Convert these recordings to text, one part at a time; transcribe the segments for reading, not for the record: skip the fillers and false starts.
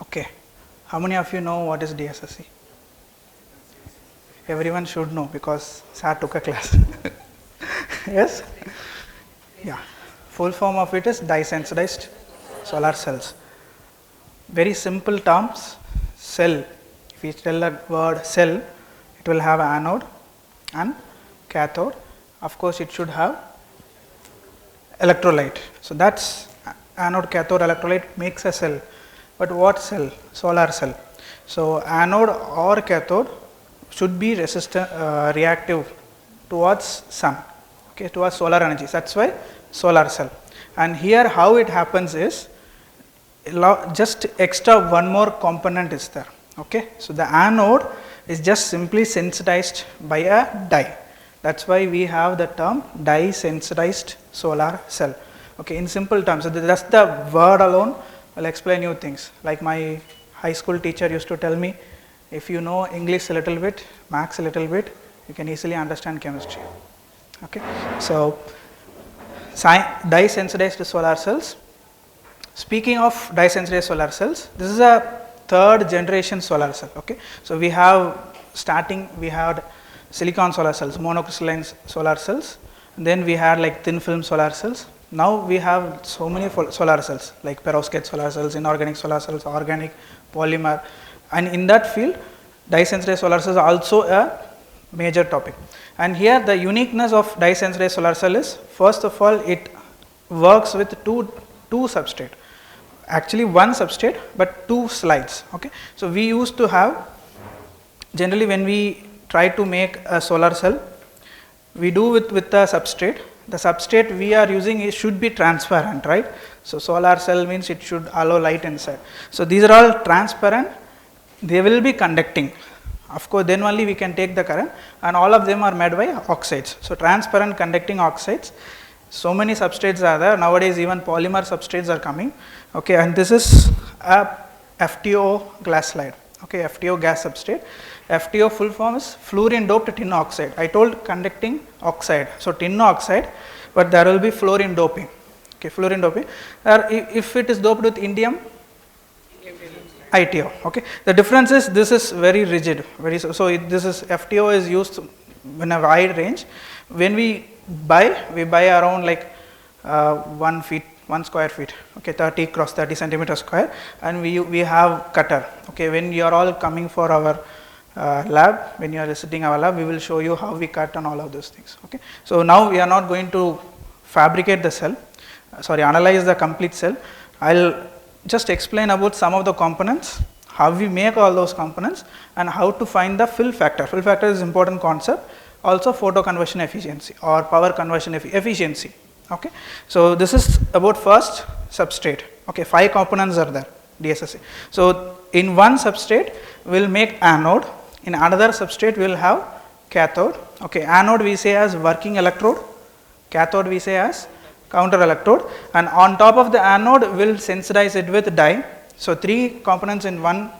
Okay. How many of you know what is DSSC? Everyone should know because sir took a class. Yes? Yeah. Full form of it is dye-sensitized solar cells. Very simple terms. Cell. If we tell the word cell, it will have anode and cathode. Of course, it should have electrolyte. So that's anode, cathode, electrolyte makes a cell. But what cell? Solar cell. So anode or cathode should be reactive towards sun, okay, towards solar energy. That's why solar cell. And here how it happens is just extra one more component is there. Okay, so the anode is just simply sensitized by a dye. That's why we have the term dye-sensitized solar cell. Okay, in simple terms, so just the word alone will explain you things. Like my high school teacher used to tell me, if you know English a little bit, maths a little bit, you can easily understand chemistry. Okay, so dye-sensitized solar cells. Speaking of dye-sensitized solar cells, this is a third generation solar cell. Okay, so we had silicon solar cells, monocrystalline solar cells, and then we had like thin film solar cells. Now we have so many solar cells like perovskite solar cells, inorganic solar cells, organic, polymer, and in that field dye-sensitized solar cells are also a major topic. And here the uniqueness of dye-sensitized solar cell is, first of all, it works with two substrate. Actually one substrate but two slides. Okay, so we used to have, generally when we try to make a solar cell, we do with the substrate. The substrate we are using, it should be transparent, right? So solar cell means it should allow light inside. So these are all transparent, they will be conducting. Of course, then only we can take the current, and all of them are made by oxides. So transparent conducting oxides. So many substrates are there nowadays, even polymer substrates are coming. Okay, and this is a FTO glass slide. Okay, FTO gas substrate. FTO full form is fluorine doped tin oxide. I told conducting oxide, so tin oxide, but there will be fluorine doping. Okay, fluorine doping. If it is doped with indium, ITO. Okay, the difference is this is very rigid, this is FTO is used in a wide range. When we buy around like 1 square feet, okay, 30 cross 30 centimeter square, and we have cutter. Okay, when you are all coming for our lab, when you are visiting our lab, we will show you how we cut and all of those things. Okay, so now we are not going to fabricate the cell, analyze the complete cell. I'll just explain about some of the components, how we make all those components, and how to find the fill factor. Fill factor is important concept. Also photo conversion efficiency or power conversion efficiency. Okay, so this is about first substrate. Okay, 5 components are there, DSSC. So in one substrate we will make anode, in another substrate we will have cathode. Okay, anode we say as working electrode, cathode we say as counter electrode, and on top of the anode we will sensitize it with dye. So 3 components in one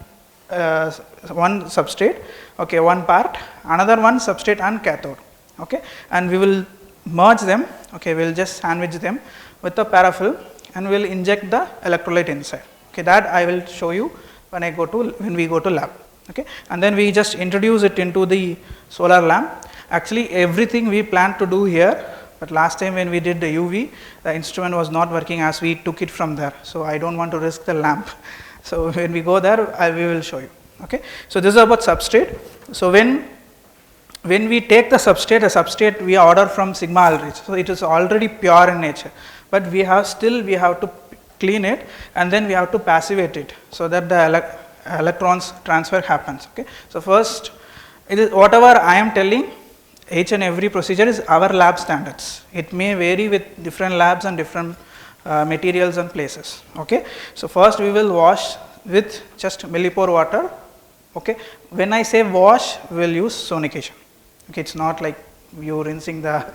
substrate. Okay, one part, another one substrate and cathode. Okay, and we will merge them. Okay, we will just sandwich them with a paraffin and we will inject the electrolyte inside. Okay, that I will show you when we go to lab. Okay, and then we just introduce it into the solar lamp. Actually everything we plan to do here, but last time when we did the UV, the instrument was not working as we took it from there. So I don't want to risk the lamp. So when we go there, we will show you. Okay, so this is about substrate. So when we take the substrate we order from Sigma Aldrich. So it is already pure in nature, but we have to clean it and then we have to passivate it so that the electrons transfer happens. Okay, so first, it is whatever I am telling, each and every procedure is our lab standards. It may vary with different labs and different materials and places. Okay, so first we will wash with just millipore water. Okay, when I say wash, we will use sonication. Okay, it's not like you rinsing the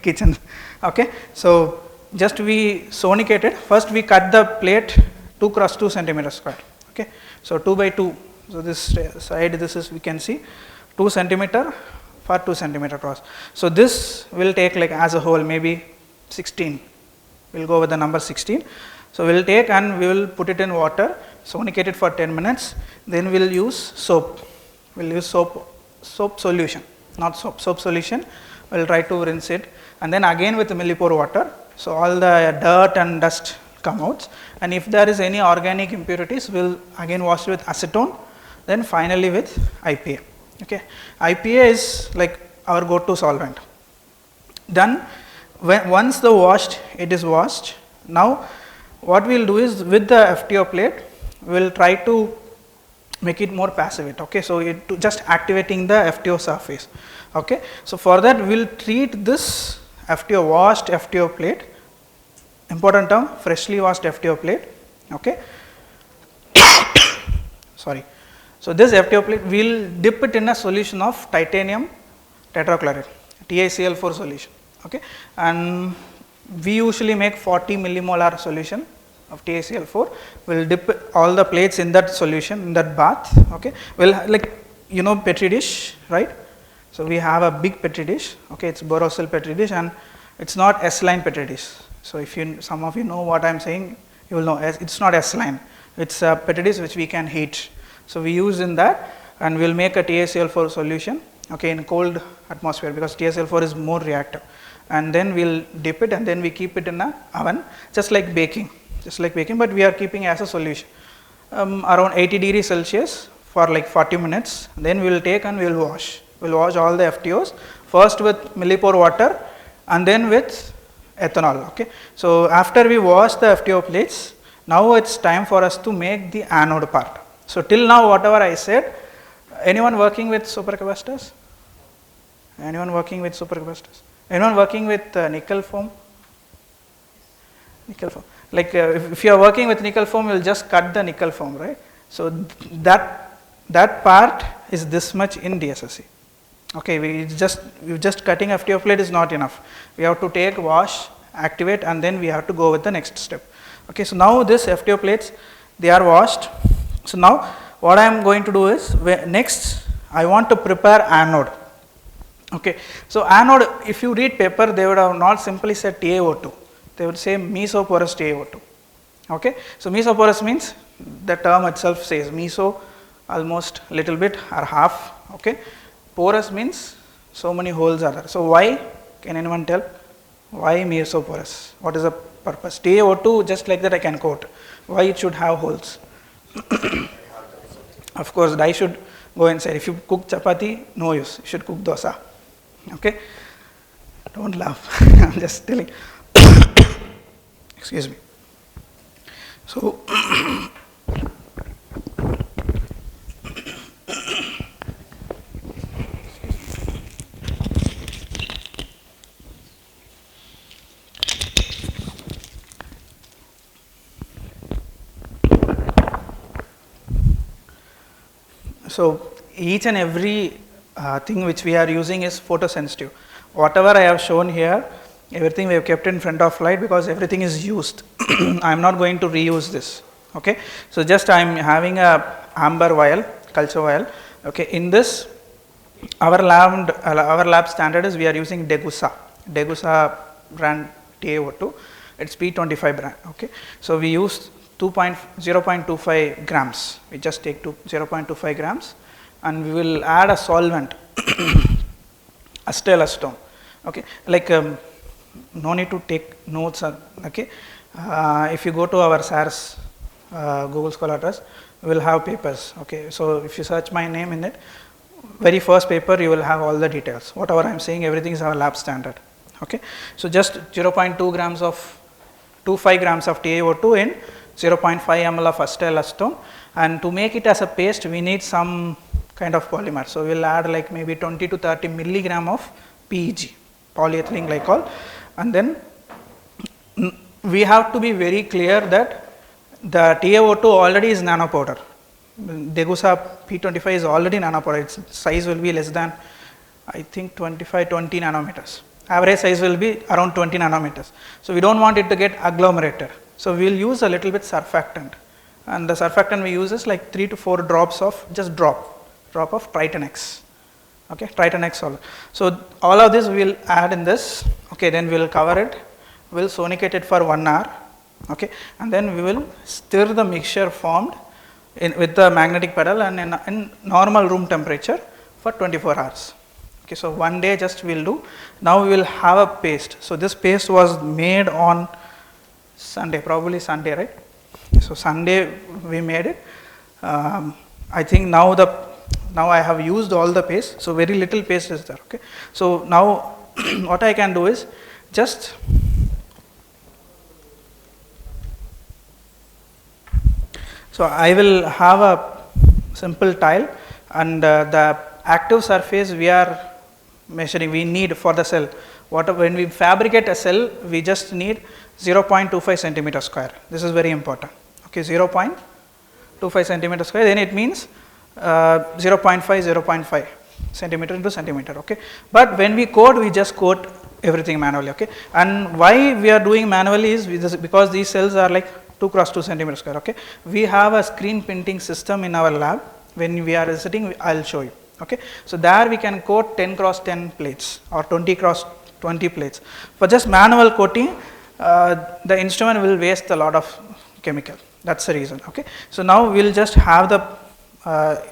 kitchen. Okay, so just we sonicate it. First we cut the plate 2 cross 2 centimeter square. Okay, so 2 by 2. So this side, this is, we can see 2 centimeter for 2 centimeter cross. So this will take like as a whole maybe 16. We'll go with the number 16. So we'll take and we will put it in water. sonicate it for 10 minutes, then we will use soap. We will use soap solution, not soap solution. We will try to rinse it, and then again with millipore water. So, all the dirt and dust come out, and if there is any organic impurities, we will again wash with acetone, then finally with IPA. Okay. IPA is like our go-to solvent. Then once it is washed, now what we will do is with the FTO plate, we will try to make it more passivate. Okay. So, just activating the FTO surface. Okay. So, for that we will treat this washed FTO plate, important term, freshly washed FTO plate. Okay. Sorry. So, this FTO plate we will dip it in a solution of titanium tetrachloride, TiCl4 solution. Okay. And we usually make 40 millimolar solution of TiCl4. We will dip all the plates in that solution, in that bath. Okay. We will, like, you know, petri dish, right? So, we have a big petri dish. Okay. It is Borosil petri dish, and it is not S-line petri dish. So, if some of you know what I am saying, you will know it is not S-line, it is a petri dish which we can heat. So, we use in that, and we will make a TiCl4 solution, okay, in cold atmosphere, because TiCl4 is more reactive, and then we will dip it, and then we keep it in a oven, just like baking, but we are keeping as a solution around 80 degrees Celsius for like 40 minutes. Then we will take and we will wash. We will wash all the FTOs first with millipore water and then with ethanol. Okay. So, after we wash the FTO plates, now it is time for us to make the anode part. So, till now whatever I said, anyone working with supercapacitors? Anyone working with supercapacitors? Anyone working with nickel foam? Nickel foam. Like if you are working with nickel foam, you will just cut the nickel foam, right? So, that part is this much in DSSC. Okay, we just cutting FTO plate is not enough. We have to take, wash, activate, and then we have to go with the next step. Okay, so now this FTO plates, they are washed. So, now what I am going to do is, next I want to prepare anode. Okay. So, anode, if you read paper, they would have not simply said TaO2, they would say mesoporous TaO2. Okay. So, mesoporous means the term itself says meso, almost little bit or half. Okay. Porous means so many holes are there. So, why? Can anyone tell? Why mesoporous? What is the purpose? TaO2, just like that I can quote. Why it should have holes? Of course, dye should go inside. If you cook chapati, no use. You should cook dosa. Okay? Don't laugh. I am just telling. Excuse me. So, so, each and every thing which we are using is photosensitive. Whatever I have shown here, everything we have kept in front of light because everything is used. I am not going to reuse this. Okay. So, just I am having a amber vial, culture vial. Okay. In this, our lab standard is we are using Degussa brand TaO2. It is P25 brand. Okay. So, we use 0.25 grams. We just take 0.25 grams, and we will add a solvent, acetone. Okay. Like no need to take notes. Okay. If you go to our SARS Google Scholar address, we will have papers. Okay. So, if you search my name in it, very first paper you will have all the details. Whatever I am saying, everything is our lab standard. Okay. So, just 0.25 grams of TaO2 in 0.5 ml of acetone, and to make it as a paste we need some kind of polymer. So, we will add like maybe 20 to 30 milligram of PEG, polyethylene glycol, and then we have to be very clear that the TaO2 already is nanopowder. Degussa P25 is already nanopowder. Its size will be less than, I think, 20 nanometers. Average size will be around 20 nanometers. So, we do not want it to get agglomerated. So, we will use a little bit surfactant, and the surfactant we use is like 3 to 4 drops of just drop of Triton X. Okay, Triton X solvent. So, all of this we will add in this. Okay, then we will cover it. We will sonicate it for 1 hour. Okay, and then we will stir the mixture formed with the magnetic pedal and in normal room temperature for 24 hours. Okay, so one day just we will do. Now we will have a paste. So this paste was made on Sunday, probably Sunday, right? So Sunday we made it. I think now I have used all the paste, so very little paste is there. Okay, so now what I can do is just so I will have a simple tile, and the active surface we are measuring, we need for the cell. When we fabricate a cell, we just need 0.25 centimeter square. This is very important. Okay, 0.25 centimeter square, then it means 0.5 centimeter into centimeter. Okay, but when we code, we just code everything manually. Okay, and why we are doing manually is because these cells are like 2 cross 2 centimeter square. Okay, we have a screen printing system in our lab. When we are visiting, I'll show you. Okay, so there we can coat 10 cross 10 plates or 20 cross 20 plates. For just manual coating, the instrument will waste a lot of chemical. That's the reason. Okay, so now we'll just have the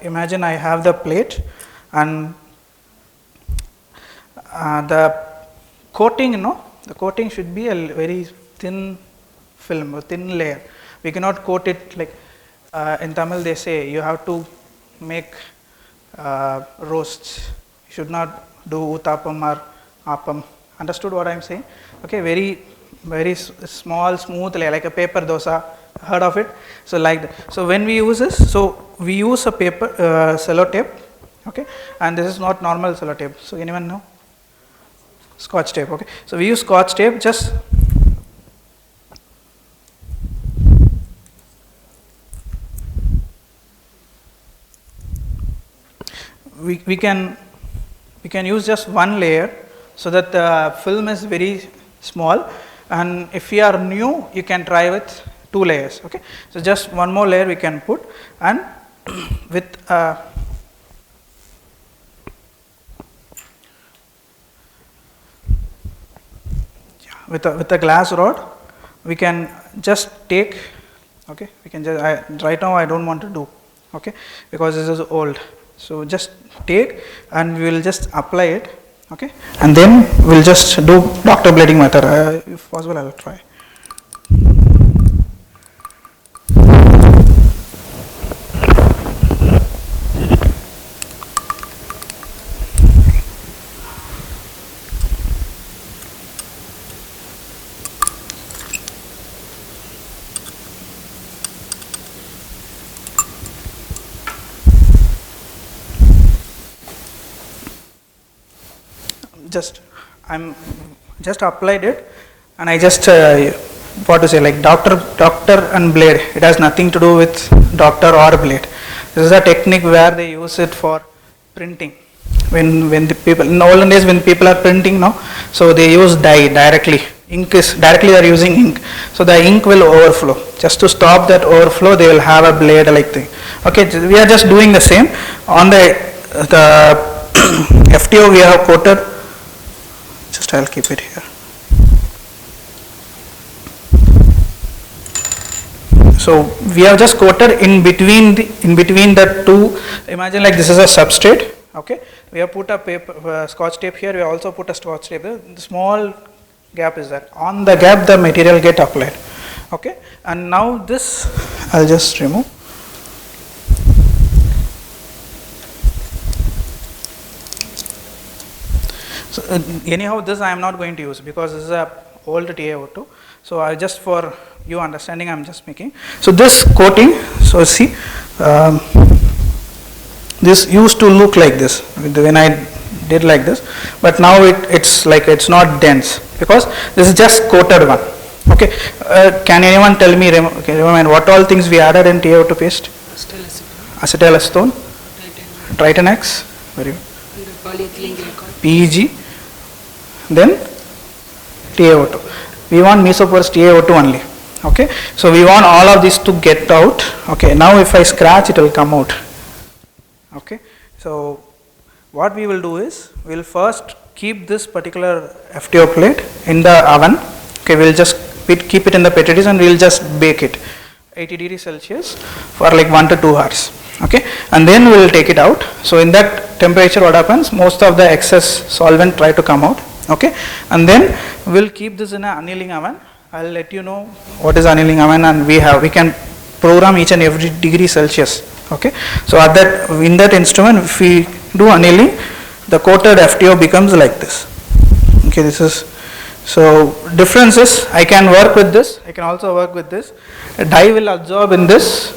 imagine I have the plate, and the coating, the coating should be a very thin film, a thin layer. We cannot coat it like in Tamil they say you have to make roasts. You should not do uttapam or appam. Understood what I am saying? Okay, very small, smooth layer like a paper dosa. Heard of it? So like that. So when we use this, so we use a paper sellotape. Okay, and this is not normal sellotape. So anyone know? Scotch tape. Okay, so we use Scotch tape. Just we can use just one layer so that the film is very small, and if you are new, you can try with 2 layers. Okay, so just one more layer we can put, and with with a glass rod we can just take. Okay, we can just right now I don't want to do. Okay, because this is old. So just take and we will just apply it. Okay, and then we'll just do doctor blading method. If possible, I will try. I'm just applied it, and I just what to say, like doctor and blade. It has nothing to do with doctor or blade. This is a technique where they use it for printing. When the people in the olden days, when people are printing now, so they use dye directly. Ink is directly they are using ink, so the ink will overflow. Just to stop that overflow, they will have a blade like thing. Okay, we are just doing the same on the FTO. We have coated. Just I'll keep it here. So we have just coated in between the two. Imagine like this is a substrate. Okay, we have put a paper Scotch tape here. We have also put a Scotch tape there. The small gap is there. On the gap, the material get applied. Okay, and now this I'll just remove. So anyhow, this I am not going to use because this is a old TiO2. So I just for you understanding, I am just making. So this coating. So see, this used to look like this when I did like this, but now it's like it's not dense because this is just coated one. Okay, can anyone tell me? Remind what all things we added in TiO2 paste? Acetylacetone, Tritanax, very good. PEG. Then TiO2. We want mesoporous TiO2 only. Okay, so we want all of these to get out. Okay, now if I scratch, it will come out. Okay, so what we will do is we will first keep this particular FTO plate in the oven. Okay, we will just keep it in the petri dish and we will just bake it. 80 degrees Celsius for like 1 to 2 hours. Okay, and then we will take it out. So in that temperature, what happens? Most of the excess solvent try to come out. Okay, and then we'll keep this in an annealing oven. I'll let you know what is annealing oven, and we can program each and every degree Celsius. Okay, so at that, in that instrument, if we do annealing, the coated FTO becomes like this. Okay, this is, so difference is I can work with this, I can also work with this. A dye will absorb in this.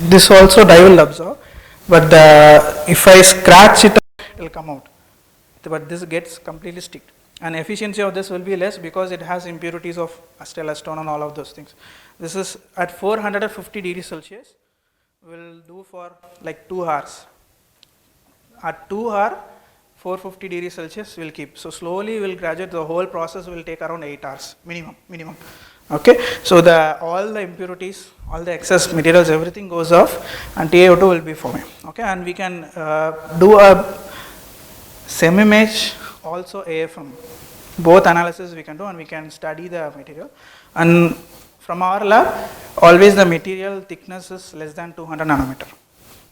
This also dye will absorb, but if I scratch it, it will come out. But this gets completely sticked, and efficiency of this will be less because it has impurities of acetylacetone and all of those things. This is at 450 degrees Celsius. Will do for like 2 hours. At 2 hours, 450 degrees Celsius will keep. So slowly will graduate. The whole process will take around 8 hours minimum. Okay, so all the impurities, all the excess materials, everything goes off, and TiO2 will be forming. Okay, and we can do a semi-mesh, also AFM. Both analysis we can do, and we can study the material. And from our lab, always the material thickness is less than 200 nanometer.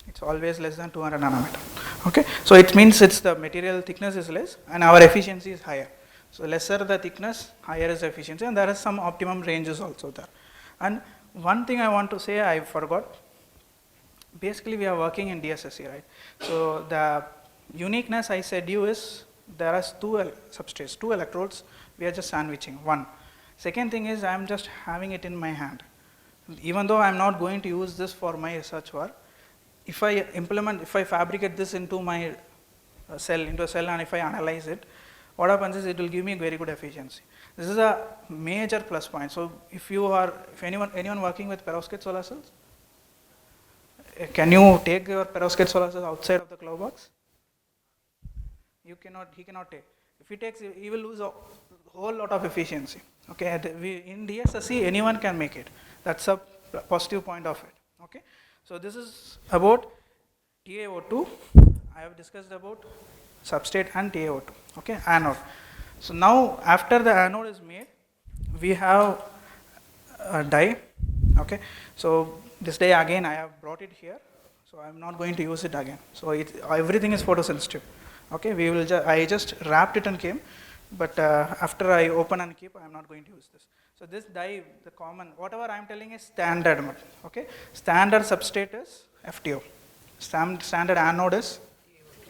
It's always less than 200 nanometer. Okay, so it means it's the material thickness is less, and our efficiency is higher. So lesser the thickness, higher is the efficiency, and there is some optimum ranges also there. And one thing I want to say, I forgot. Basically, we are working in DSSC, right? So the uniqueness I said you is there are 2 substrates, 2 electrodes. We are just sandwiching one. Second thing is I am just having it in my hand. Even though I am not going to use this for my research work, if I fabricate this into my cell, and if I analyze it, what happens is it will give me very good efficiency. This is a major plus point. So if anyone working with perovskite solar cells, can you take your perovskite solar cells outside of the glove box? He cannot take. If he takes, he will lose a whole lot of efficiency. Okay, in DSSC, anyone can make it. That's a positive point of it. Okay, so this is about TiO2. I have discussed about substrate and TiO2. Okay, anode. So now after the anode is made, we have a dye. Okay, so this dye again I have brought it here, so I am not going to use it again. So everything is photosensitive. Okay, I just wrapped it and came, but after I open and keep, I am not going to use this. So this dye, the common, whatever I am telling is standard. Okay, standard substrate is FTO. Standard anode is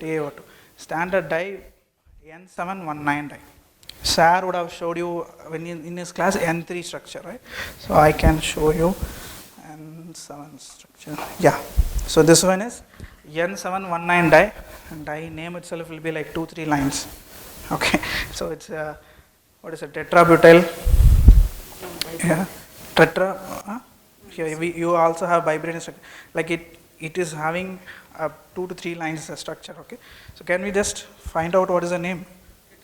TiO2. Standard dye N719 dye. Sir would have showed you when in his class N3 structure, right? So I can show you N7 structure. Yeah. So this one is N719 dye, and dye name itself will be like 2-3 lines. Okay. So it's what is it? Tetrabutyl. Yeah. Here you also have bibrain structure. Like it is having 2 to 3 lines structure. Okay. So can we just find out what is the name?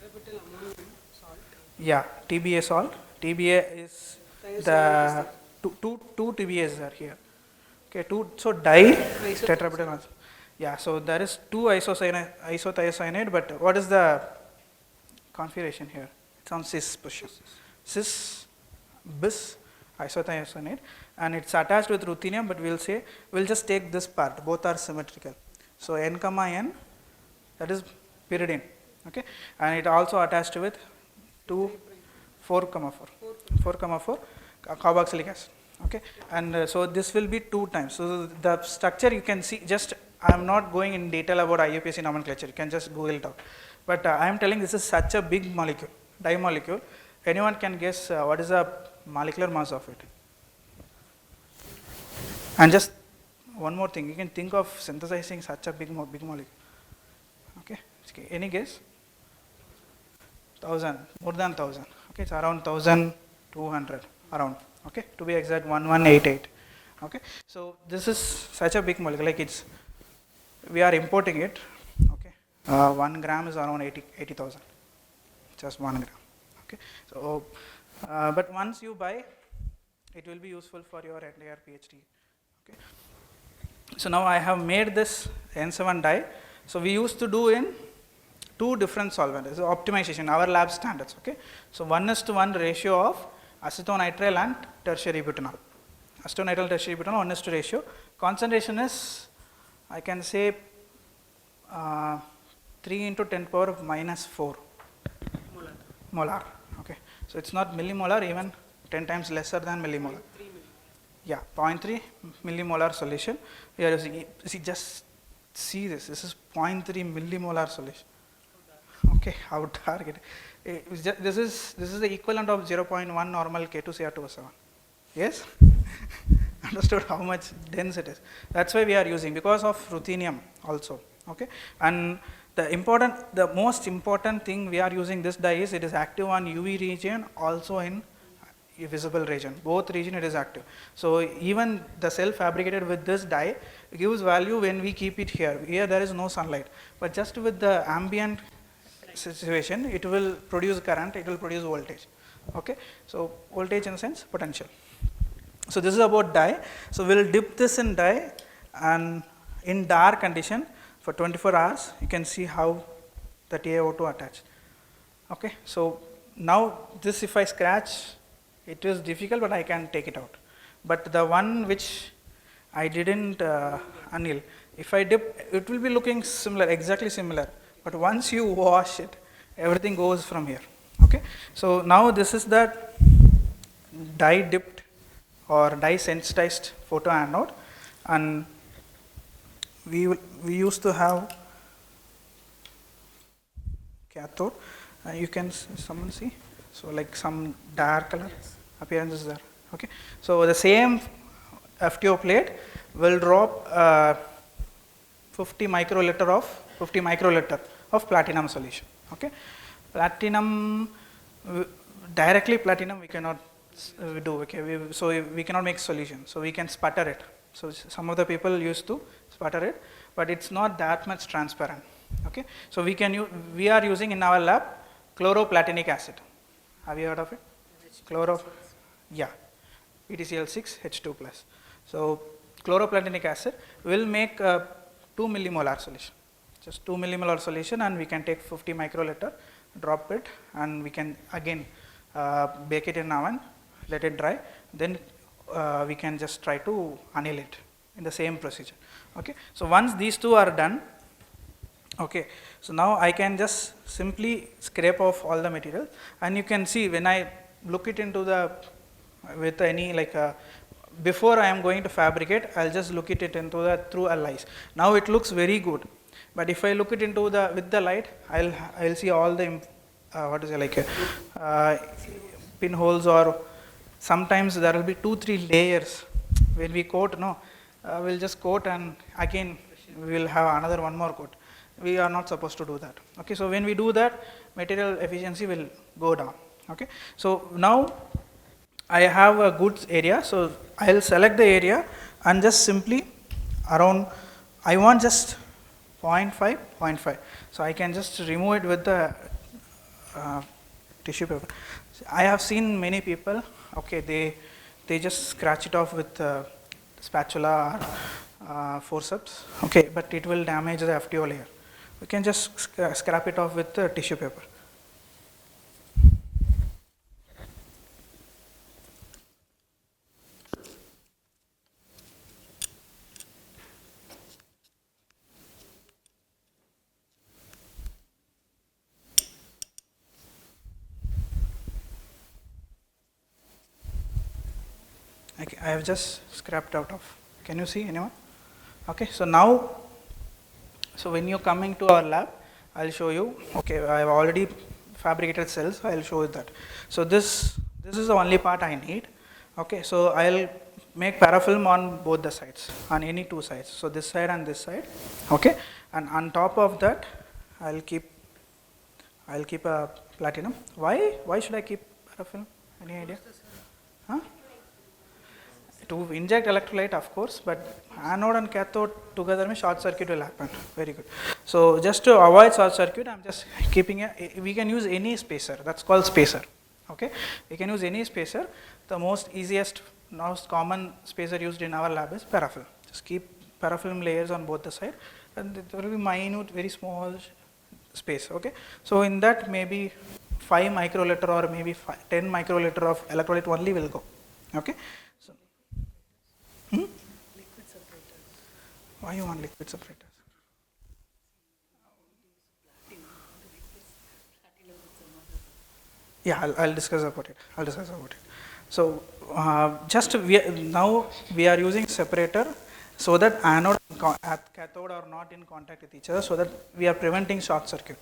Tetrabutyl ammonium salt. Yeah, TBA salt. TBA is the two TBAs are here. Okay, so dye tetrabutyl. Yeah, so there is 2 isothiocyanate, but what is the configuration here? It's on cis position. Cis bis isothiocyanate, and it's attached with ruthenium, but we'll just take this part. Both are symmetrical. So N, N, that is pyridine. Okay, and it also attached with 4, 4 carboxylic acid. Okay, and so this will be 2 times. So the structure you can see, just I am not going in detail about IUPAC nomenclature, you can just Google it out. But I am telling this is such a big molecule, dye molecule. Anyone can guess what is the molecular mass of it? And just one more thing, you can think of synthesizing such a big molecule. Okay, any guess? 1,000, more than 1,000. Okay, it's around 1,200 around. Okay, to be exact, 1188. Okay, so this is such a big molecule, like we are importing it. Okay, 1 gram is around 80,000, just 1 gram. Okay, so but once you buy, it will be useful for your entire PhD. Okay, so now I have made this N7 dye. So we used to do in 2 different solvents, optimization, our lab standards. Okay, so 1:1 ratio of acetonitrile and tertiary butanol. acetonitrile tertiary 1:1 ratio. Concentration is, I can say, 3 into 10 power of minus 4 molar. Okay, so it's not millimolar, even 10 times lesser than millimolar. Yeah, 0.3 millimolar solution. We are using, see, just see this. This is 0.3 millimolar solution. Okay, how dark it is. This is the equivalent of 0.1 normal K2Cr2O7. Yes, understood how much dense it is. That's why we are using, because of ruthenium also. Okay, and the most important thing we are using this dye is it is active on UV region, also in visible region. Both region it is active. So even the cell fabricated with this dye gives value when we keep it here. Here there is no sunlight, but just with the ambient situation, it will produce current, it will produce voltage. Okay, so voltage in the sense potential. So this is about dye. So we will dip this in dye, and in dark condition for 24 hours, you can see how the TiO2 attached. Okay, so now this, if I scratch, it is difficult, but I can take it out. But the one which I didn't anneal, if I dip, it will be looking similar, exactly similar. But once you wash it, everything goes from here. Okay, so now this is the dye dipped or dye sensitized photoanode, and we used to have cathode. You can someone see, so like some dark color appearance is there. Okay, so the same FTO plate will drop 50 microliter of platinum solution. Okay, platinum, directly platinum we cannot do. Okay, so we cannot make solution, so we can sputter it. So some of the people used to sputter it, but it's not that much transparent. Okay, so we are using in our lab chloroplatinic acid. Have you heard of it? Yeah, PTCl6H2+. So chloroplatinic acid will make 2 millimolar solution, just 2 millimolar solution, and we can take 50 microliter, drop it, and we can again bake it in oven, let it dry, then we can just try to anneal it in the same procedure. Okay, so once these two are done, okay, so now I can just simply scrape off all the material, and you can see when I look it into the, with any like before I am going to fabricate, I'll just look it into the through a light. Now it looks very good, but if I look it into the with the light, I'll see all the what is it, like pinholes, or sometimes there will be 2-3 layers. When we coat, no, we'll just coat and again we will have another one more coat. We are not supposed to do that. Okay, so when we do that, material efficiency will go down. Okay, so now I have a good area, so I'll select the area and just simply around, I want just 0.5. So I can just remove it with the tissue paper. I have seen many people, okay, they just scratch it off with spatula or forceps, okay, but it will damage the FTO layer. We can just scrap it off with the tissue paper. I have just scrapped out of. Can you see anyone? Okay, so now, so when you're coming to our lab, I'll show you. Okay, I have already fabricated cells, so I'll show you that. So this is the only part I need. Okay, so I'll make parafilm on both the sides, on any two sides. So this side and this side. Okay, and on top of that, I'll keep a platinum. Why should I keep parafilm? Any idea? Huh? To inject electrolyte, of course, but anode and cathode together, short circuit will happen. Very good. So just to avoid short circuit, I'm just keeping we can use any spacer. That's called spacer. Okay, we can use any spacer. The most common spacer used in our lab is parafilm. Just keep parafilm layers on both the side, and there will be minute, very small space. Okay, so in that maybe 5 microliter or maybe 10 microliter of electrolyte only will go. Okay. Why you want liquid separators? Yeah, I'll discuss about it. So now we are using separator so that anode and cathode are not in contact with each other, so that we are preventing short circuit.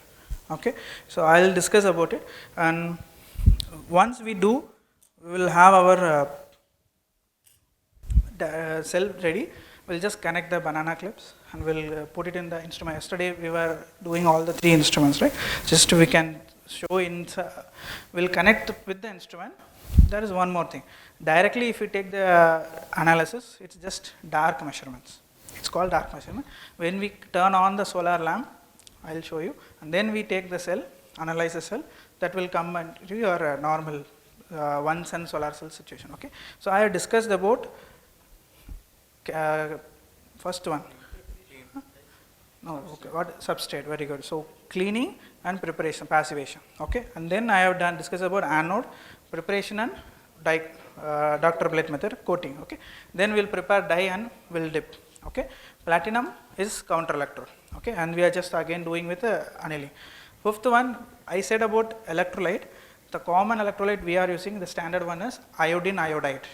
Okay, so I'll discuss about it, and once we do, we will have our cell ready. We'll just connect the banana clips and we'll put it in the instrument. Yesterday we were doing all the 3 instruments, right? Just we can show we'll connect with the instrument. There is one more thing. Directly if you take the analysis, it's just dark measurements. It's called dark measurement. When we turn on the solar lamp, I'll show you, and then we take the cell, analyze the cell, that will come into your normal one sun solar cell situation. Okay. So I have discussed about first one. No, okay. What substrate? Very good. So cleaning and preparation, passivation. Okay, and then I have discussed about anode preparation and Dr. Blake method, coating. Okay, then we'll prepare dye and we'll dip. Okay, platinum is counter electrode. Okay, and we are just again doing with annealing. Fifth one, I said about electrolyte. The common electrolyte we are using, the standard one is iodine iodide.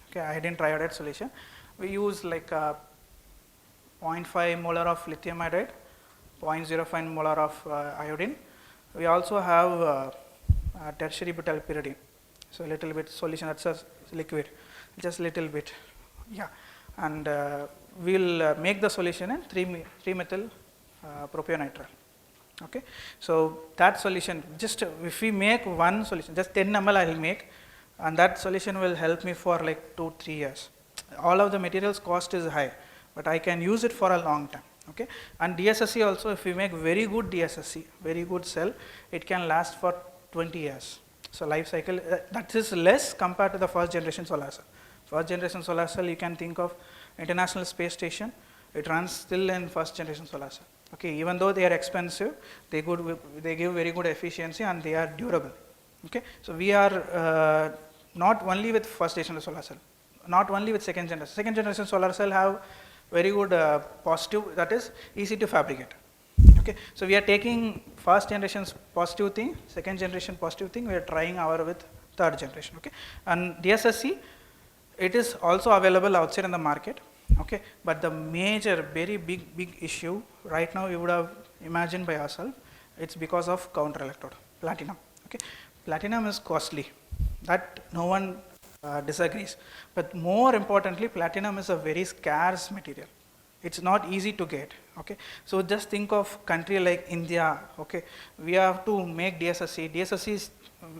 Okay, iodine triodide solution. We use like 0.5 molar of lithium iodide, 0.05 molar of iodine. We also have tertiary butyl pyridine. So a little bit solution, that's a liquid, just little bit. Yeah, and we'll make the solution in 3-methyl propionitrile. Okay, so that solution, just if we make one solution, just 10 ml I will make, and that solution will help me for like 2-3 years. All of the materials cost is high, but I can use it for a long time. Okay, and DSSC also, if we make very good DSSC, very good cell, it can last for 20 years. So life cycle, that is less compared to the first generation solar cell. First generation solar cell, you can think of International Space Station, it runs still in first generation solar cell. Okay, even though they are expensive, they give very good efficiency and they are durable. Okay, so we are not only with first generation solar cell, not only with second generation. Second generation solar cell have very good positive, that is easy to fabricate. Okay, so we are taking first generation's positive thing, second generation positive thing, we are trying our with third generation. Okay, and DSSC, it is also available outside in the market. Okay, but the major, very big issue right now, you would have imagined by yourself, it's because of counter electrode, platinum. Okay, platinum is costly, that no one disagrees, but more importantly, platinum is a very scarce material. It's not easy to get. Okay, so just think of country like India. Okay, we have to make DSSC. DSSC is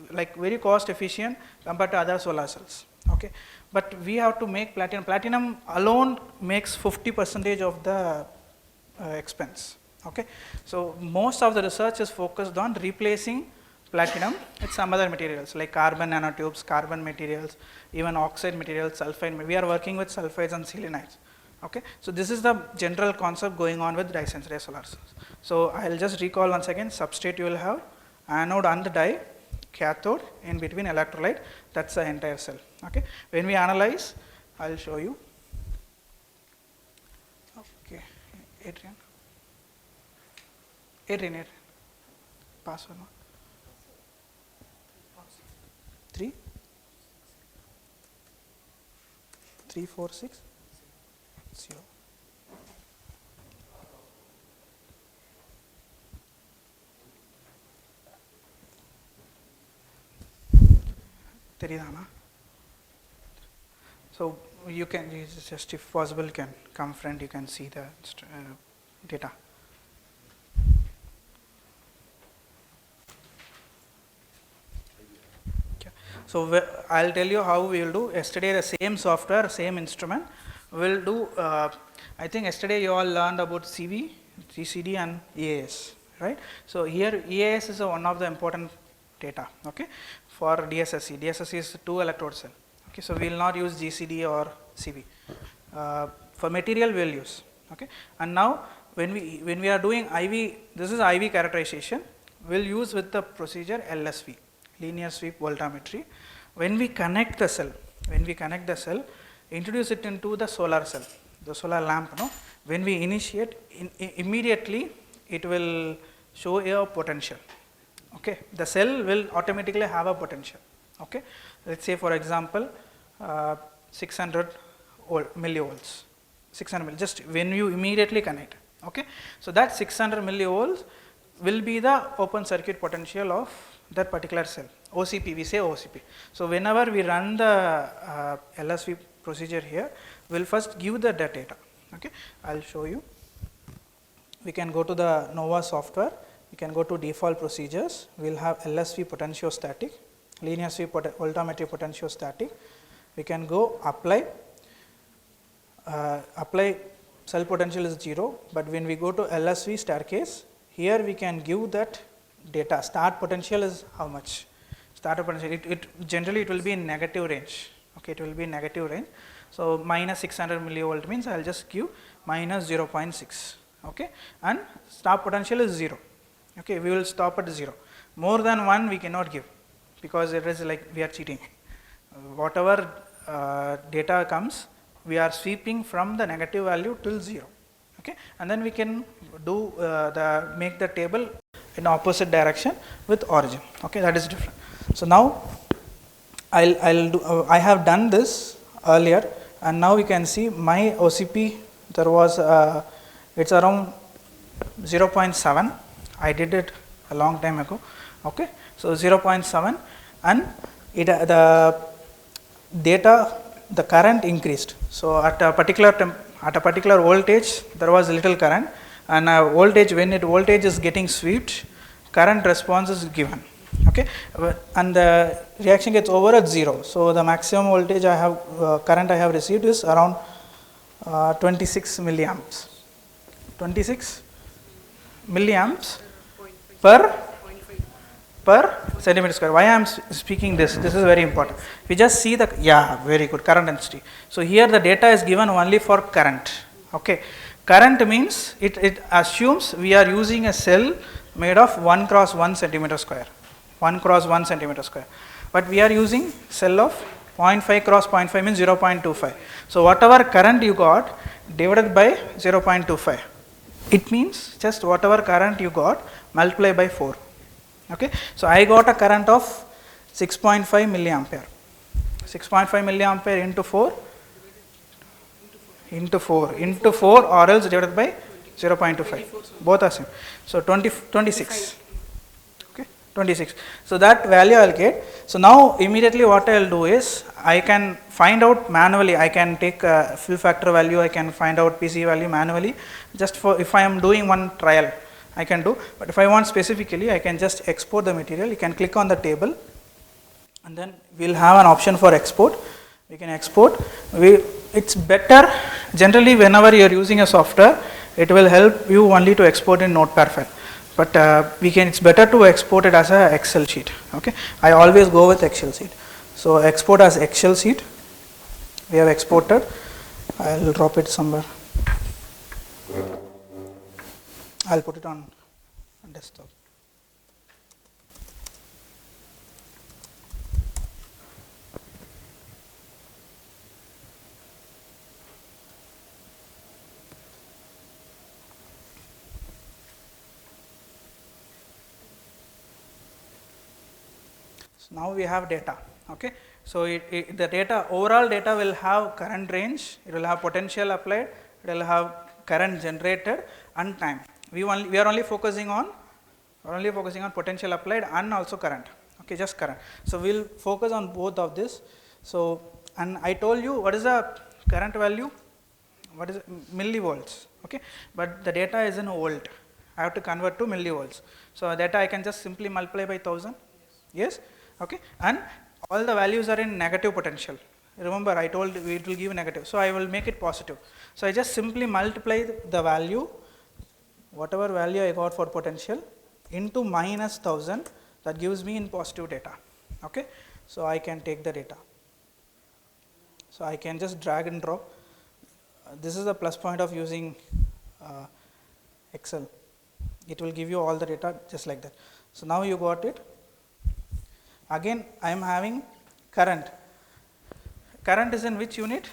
like very cost efficient compared to other solar cells. Okay, but we have to make platinum. Platinum alone makes 50% of the expense. Okay, so most of the research is focused on replacing platinum with some other materials like carbon nanotubes, carbon materials, even oxide materials, sulfide. We are working with sulfides and selenides. Okay, so this is the general concept going on with dye-sensitized solar cells. So I'll just recall once again, substrate you will have anode and the dye, cathode, in between electrolyte, that's the entire cell. Okay, when we analyze, I'll show you. Okay, Adrian, password. 3, 4, 6, 0. So you can just, if possible, can come friend, you can see the data. So I'll tell you how we will do. Yesterday the same software, same instrument. We'll do, I think yesterday you all learned about CV, GCD and EAS, right? So here EAS is one of the important data, okay, for DSSC. DSSC is 2 electrode cell. Okay, so we will not use GCD or CV. For material we will use, okay. And now when we are doing IV, this is IV characterization, we will use with the procedure LSV, linear sweep voltammetry. When we connect the cell, introduce it into the solar cell. the solar lamp, no, when we initiate, immediately it will show a potential. Okay, the cell will automatically have a potential. Okay, let's say for example 600 millivolts, 600 just when you immediately connect. Okay, so that 600 millivolts will be the open circuit potential of that particular cell. OCP, we say OCP. So whenever we run the LSV procedure here, we'll first give the data. Okay, I'll show you. We can go to the Nova software. We can go to default procedures. We'll have LSV potentiostatic, linear sweep voltammetric potentiostatic. We can go apply. Apply cell potential is 0, but when we go to LSV staircase, here we can give that data. Start potential is how much? Start potential. Generally it will be in negative range. Okay, it will be in negative range. So minus 600 millivolt means I'll just give minus 0.6. Okay, and start potential is 0. Okay, we will stop at 0. More than 1 we cannot give, because it is like we are cheating. Whatever data comes, we are sweeping from the negative value till 0. Okay, and then we can do make the table in opposite direction with origin. Okay, that is different. So now I have done this earlier, and now we can see my OCP. There was it's around 0.7. I did it a long time ago. Okay, so 0.7, and the data, the current increased. So at a particular voltage there was little current, and voltage, when voltage is getting swept, current response is given. Okay, and the reaction gets over at 0. So the maximum voltage I have current I have received is around 26 milliamps. 26 milliamps per centimeter square. Why I am speaking this? This is very important. We just see the, yeah, very good, current density. So here the data is given only for current. Okay, current means it assumes we are using a cell made of 1 cross 1 centimeter square. 1 cross 1 centimeter square. But we are using cell of 0.5 cross 0.5 means 0.25. So whatever current you got divided by 0.25. It means just whatever current you got multiply by 4. Okay, so I got a current of 6.5 milliampere. 6.5 milliampere into 4 or else divided by 0.25. Both are same. So 26. Okay, 26. So that value I will get. So now immediately what I will do is I can find out manually. I can take a fill factor value. I can find out PC value manually. Just for if I am doing one trial, I can do, but if I want specifically, I can just export the material. You can click on the table, and then we'll have an option for export. We can export. It's better generally whenever you are using a software, it will help you only to export in Notepad file. But it's better to export it as a Excel sheet. Okay, I always go with Excel sheet. So export as Excel sheet. We have exported. I'll drop it somewhere. I'll put it on desktop. So now we have data. Okay, so the data, overall data will have current range, it will have potential applied, it will have current generated and time. We are only focusing on potential applied and also current. Okay, just current. So we will focus on both of this. So, and I told you what is the current value, what is millivolts. Okay, but the data is in volt. I have to convert to millivolts. So data I can just simply multiply by 1000. Yes. Okay, and all the values are in negative potential. Remember I told you it will give negative. So I will make it positive. So I just simply multiply the value, whatever value I got for potential, into minus 1000, that gives me in positive data. Okay, so I can take the data. So I can just drag and drop. This is the plus point of using Excel. It will give you all the data just like that. So now you got it. Again I am having current. Current is in which unit?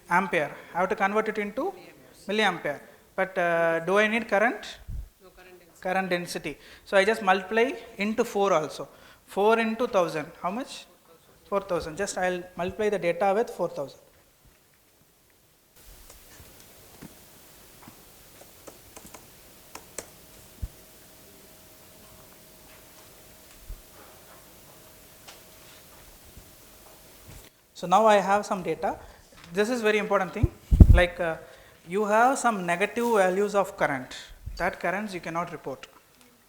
Ampere. I have to convert it into milliampere. But do I need current? No current density. Current density. So I just multiply into 4 also. 4 into 1000. How much? 4000. Just I will multiply the data with 4000. So now I have some data. This is very important thing. Like you have some negative values of current. That currents you cannot report.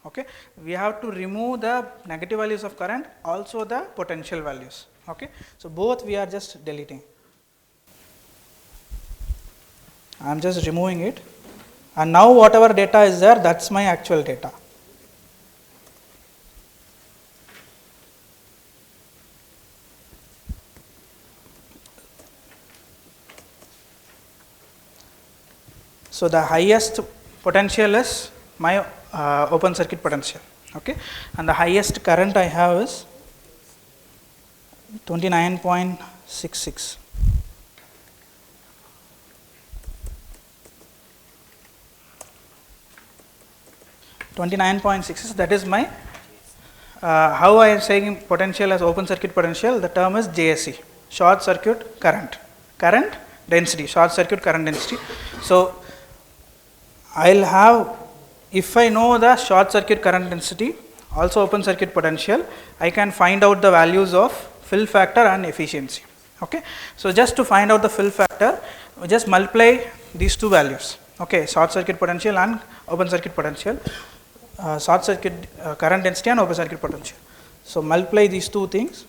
Okay, we have to remove the negative values of current, also the potential values. Okay, so both we are just deleting. I am just removing it, and now whatever data is there, that's my actual data. So the highest potential is my open circuit potential, okay, and the highest current I have is 29.66. That is my how I am saying potential as open circuit potential. The term is JSC, short circuit current density, short circuit current density. So I'll have, if I know the short circuit current density, also open circuit potential, I can find out the values of fill factor and efficiency. Okay, so just to find out the fill factor, we just multiply these two values. Okay, short circuit potential and open circuit potential, short circuit current density and open circuit potential. So multiply these two things,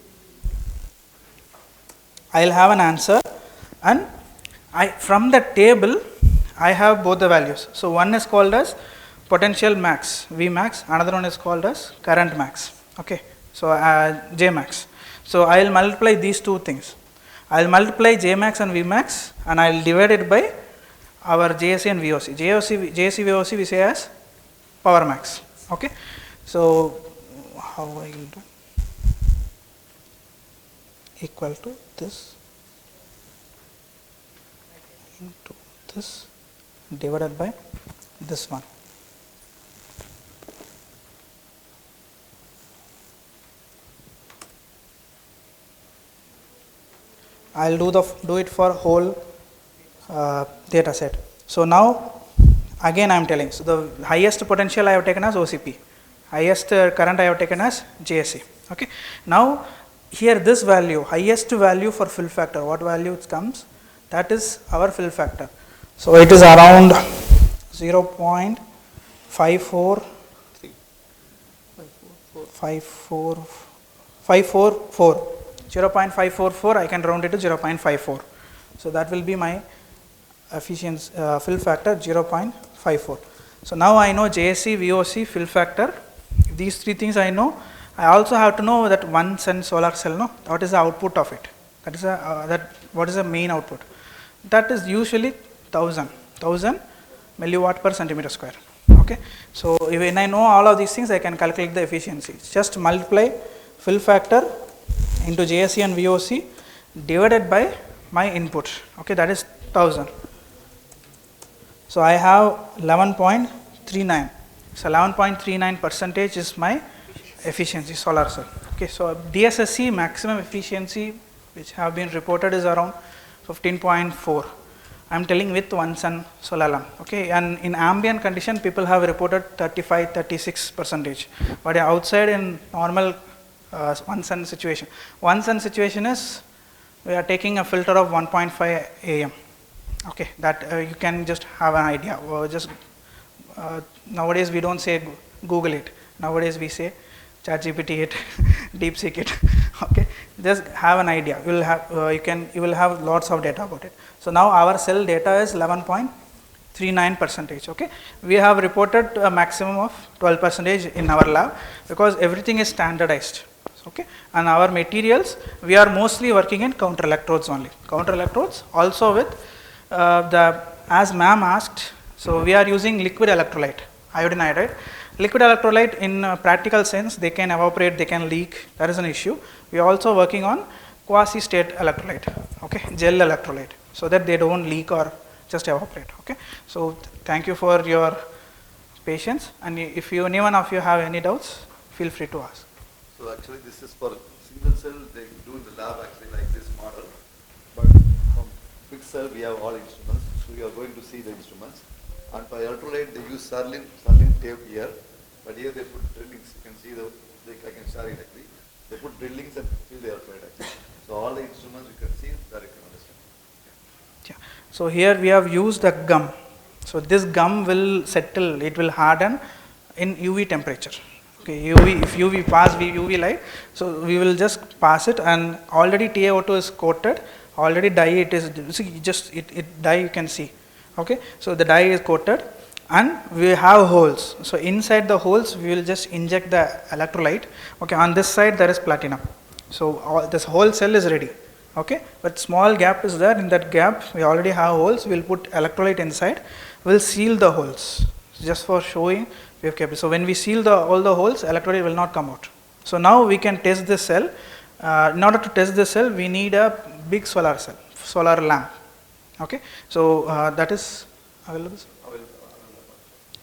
I'll have an answer, and from the table I have both the values. So one is called as potential max, V max, another one is called as current max. Okay, so J max. So I will multiply these two things. I will multiply J max and V max, and I will divide it by our JSC and VOC. JSC VOC we say as power max. Okay, so how I will do? Equal to this into this divided by this one. I will do it for whole data set. So now again I am telling, so the highest potential I have taken as OCP, highest current I have taken as JSC. Okay, now here this value, highest value for fill factor, what value it comes, that is our fill factor. So it is around 0.544, 0.544, I can round it to 0.54. So that will be my efficiency fill factor 0.54. So now I know JSC, VOC, fill factor. These three things I know. I also have to know that 1 cent solar cell, no, what is the output of it? That is what is the main output? That is usually 1000 milliwatt per centimeter square. Okay, so when I know all of these things, I can calculate the efficiency. Just multiply fill factor into JSC and VOC divided by my input. Okay, that is 1000. So I have 11.39. So 11.39% is my efficiency solar cell. Okay, so DSSC maximum efficiency which have been reported is around 15.4. I am telling with 1 sun solar lamp. Okay, and in ambient condition people have reported 35-36%. But outside in normal 1 sun situation, 1 sun situation is we are taking a filter of 1.5 AM. Okay, that you can just have an idea. Just nowadays we don't say Google it. Nowadays we say ChatGPT it, DeepSeek it. Okay, just have an idea. You will have you will have lots of data about it. So now our cell data is 11.39%. Okay, we have reported a maximum of 12% in our lab because everything is standardized. Okay, and our materials we are mostly working in counter electrodes only. Counter electrodes also with as ma'am asked. So we are using liquid electrolyte, iodine iodide. Liquid electrolyte in practical sense, they can evaporate, they can leak, that is an issue. We are also working on quasi-state electrolyte, okay, gel electrolyte. so that they don't leak or just evaporate. Okay. So thank you for your patience, and if you anyone of you have any doubts, feel free to ask. So actually this is for single cell, they do in the lab actually like this model, but from fixed cell we have all instruments, so we are going to see the instruments, and for electrolyte they use Serlin tape here, but here they put drillings. You can see I can share it actually. They put drillings and fill the electrolyte actually. So all the instruments you can see that you can understand. Yeah. So here we have used the gum. So this gum will settle, it will harden in UV temperature. Okay, UV, if UV pass UV light, so we will just pass it, and already TiO2 is coated, already dye it is, see just it dye you can see. Okay, so the dye is coated and we have holes. So inside the holes we will just inject the electrolyte. Okay, on this side there is platinum. So this whole cell is ready. Okay, but small gap is there. In that gap we already have holes. We will put electrolyte inside. We will seal the holes just for showing we have kept it. So when we seal all the holes, electrolyte will not come out. So now we can test this cell. In order to test this cell, we need a big solar lamp. Okay, so that is available.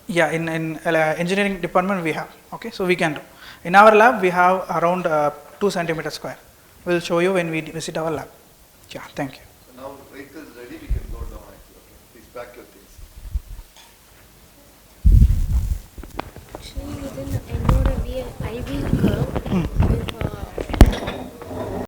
Yeah, in engineering department we have. Okay, so we can do. In our lab we have around 2 centimeter square. We'll show you when we visit our lab. Yeah, thank you. So now vehicle is ready, we can go down actually. Okay. Please pack your things.